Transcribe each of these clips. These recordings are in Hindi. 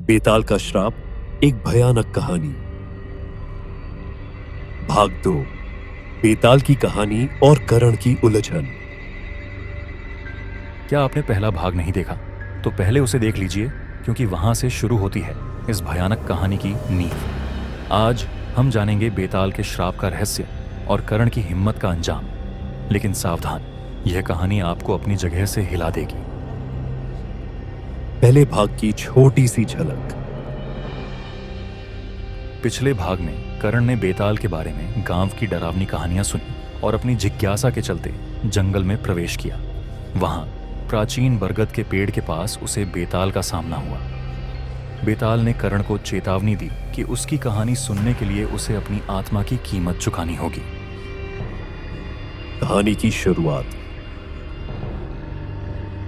बेताल का श्राप, एक भयानक कहानी। भाग 2, बेताल की कहानी और करण की उलझन। क्या आपने पहला भाग नहीं देखा तो पहले उसे देख लीजिए, क्योंकि वहां से शुरू होती है इस भयानक कहानी की नींव। आज हम जानेंगे बेताल के श्राप का रहस्य और करण की हिम्मत का अंजाम। लेकिन सावधान, यह कहानी आपको अपनी जगह से हिला देगी। पहले भाग की छोटी सी झलक। पिछले भाग में करण ने बेताल के बारे में गांव की डरावनी कहानियां सुनी और अपनी जिज्ञासा के चलते जंगल में प्रवेश किया। वहां प्राचीन बरगद के पेड़ के पास उसे बेताल का सामना हुआ। बेताल ने करण को चेतावनी दी कि उसकी कहानी सुनने के लिए उसे अपनी आत्मा की कीमत चुकानी होगी। कहानी की शुरुआत।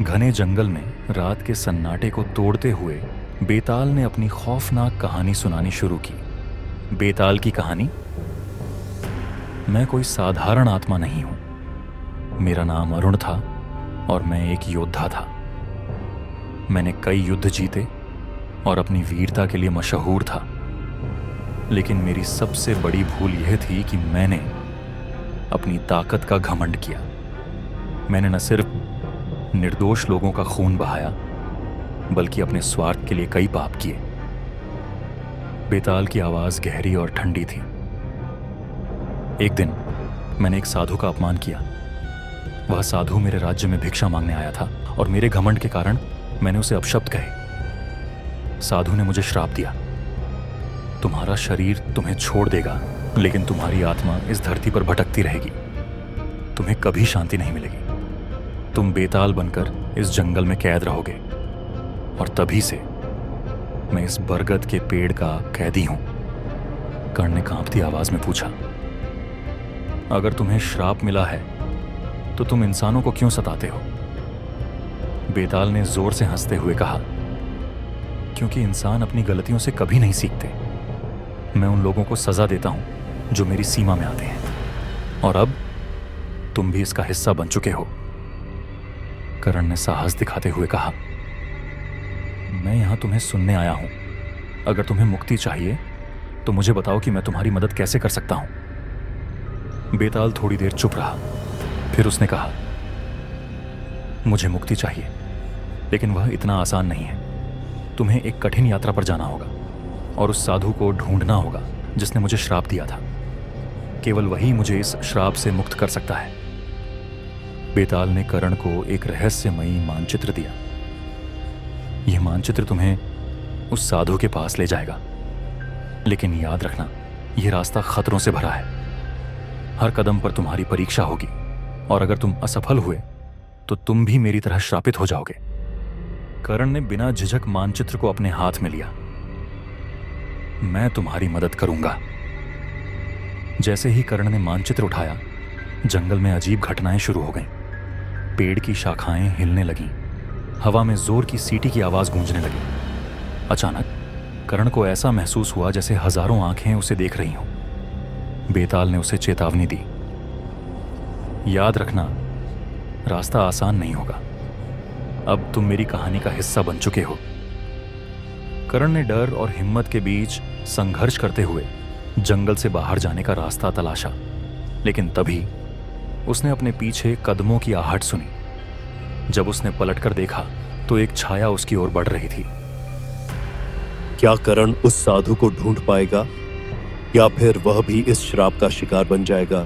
घने जंगल में रात के सन्नाटे को तोड़ते हुए बेताल ने अपनी खौफनाक कहानी सुनानी शुरू की। बेताल की कहानी। मैं कोई साधारण आत्मा नहीं हूं। मेरा नाम अरुण था और मैं एक योद्धा था। मैंने कई युद्ध जीते और अपनी वीरता के लिए मशहूर था। लेकिन मेरी सबसे बड़ी भूल यह थी कि मैंने अपनी ताकत का घमंड किया। मैंने न सिर्फ निर्दोष लोगों का खून बहाया, बल्कि अपने स्वार्थ के लिए कई पाप किए। बेताल की आवाज गहरी और ठंडी थी। एक दिन मैंने एक साधु का अपमान किया। वह साधु मेरे राज्य में भिक्षा मांगने आया था और मेरे घमंड के कारण मैंने उसे अपशब्द कहे। साधु ने मुझे श्राप दिया, तुम्हारा शरीर तुम्हें छोड़ देगा, लेकिन तुम्हारी आत्मा इस धरती पर भटकती रहेगी। तुम्हें कभी शांति नहीं मिलेगी। तुम बेताल बनकर इस जंगल में कैद रहोगे। और तभी से मैं इस बरगद के पेड़ का कैदी हूं। कर्ण ने कांपती आवाज में पूछा, अगर तुम्हें श्राप मिला है तो तुम इंसानों को क्यों सताते हो? बेताल ने जोर से हंसते हुए कहा, क्योंकि इंसान अपनी गलतियों से कभी नहीं सीखते। मैं उन लोगों को सजा देता हूं जो मेरी सीमा में आते हैं, और अब तुम भी इसका हिस्सा बन चुके हो। करण ने साहस दिखाते हुए कहा, मैं यहां तुम्हें सुनने आया हूं। अगर तुम्हें मुक्ति चाहिए तो मुझे बताओ कि मैं तुम्हारी मदद कैसे कर सकता हूं। बेताल थोड़ी देर चुप रहा, फिर उसने कहा, मुझे मुक्ति चाहिए, लेकिन वह इतना आसान नहीं है। तुम्हें एक कठिन यात्रा पर जाना होगा और उस साधु को ढूंढना होगा जिसने मुझे श्राप दिया था। केवल वही मुझे इस श्राप से मुक्त कर सकता है। बेताल ने करण को एक रहस्यमयी मानचित्र दिया। यह मानचित्र तुम्हें उस साधु के पास ले जाएगा, लेकिन याद रखना, यह रास्ता खतरों से भरा है। हर कदम पर तुम्हारी परीक्षा होगी, और अगर तुम असफल हुए तो तुम भी मेरी तरह श्रापित हो जाओगे। करण ने बिना झिझक मानचित्र को अपने हाथ में लिया। मैं तुम्हारी मदद करूंगा। जैसे ही करण ने मानचित्र उठाया, जंगल में अजीब घटनाएं शुरू हो गईं। पेड़ की शाखाएं हिलने लगीं। हवा में जोर की सीटी की आवाज गूंजने लगी। अचानक करण को ऐसा महसूस हुआ जैसे हजारों आंखें उसे देख रही हों। बेताल ने उसे चेतावनी दी, याद रखना, रास्ता आसान नहीं होगा। अब तुम मेरी कहानी का हिस्सा बन चुके हो। करण ने डर और हिम्मत के बीच संघर्ष करते हुए जंगल से बाहर जाने का रास्ता तलाशा, लेकिन तभी उसने अपने पीछे कदमों की आहट सुनी। जब उसने पलटकर देखा तो एक छाया उसकी ओर बढ़ रही थी। क्या करण उस साधु को ढूंढ पाएगा, या फिर वह भी इस श्राप का शिकार बन जाएगा?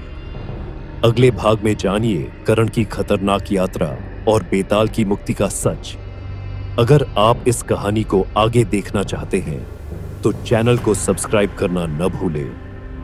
अगले भाग में जानिए करण की खतरनाक यात्रा और बेताल की मुक्ति का सच। अगर आप इस कहानी को आगे देखना चाहते हैं तो चैनल को सब्सक्राइब करना न भूलें।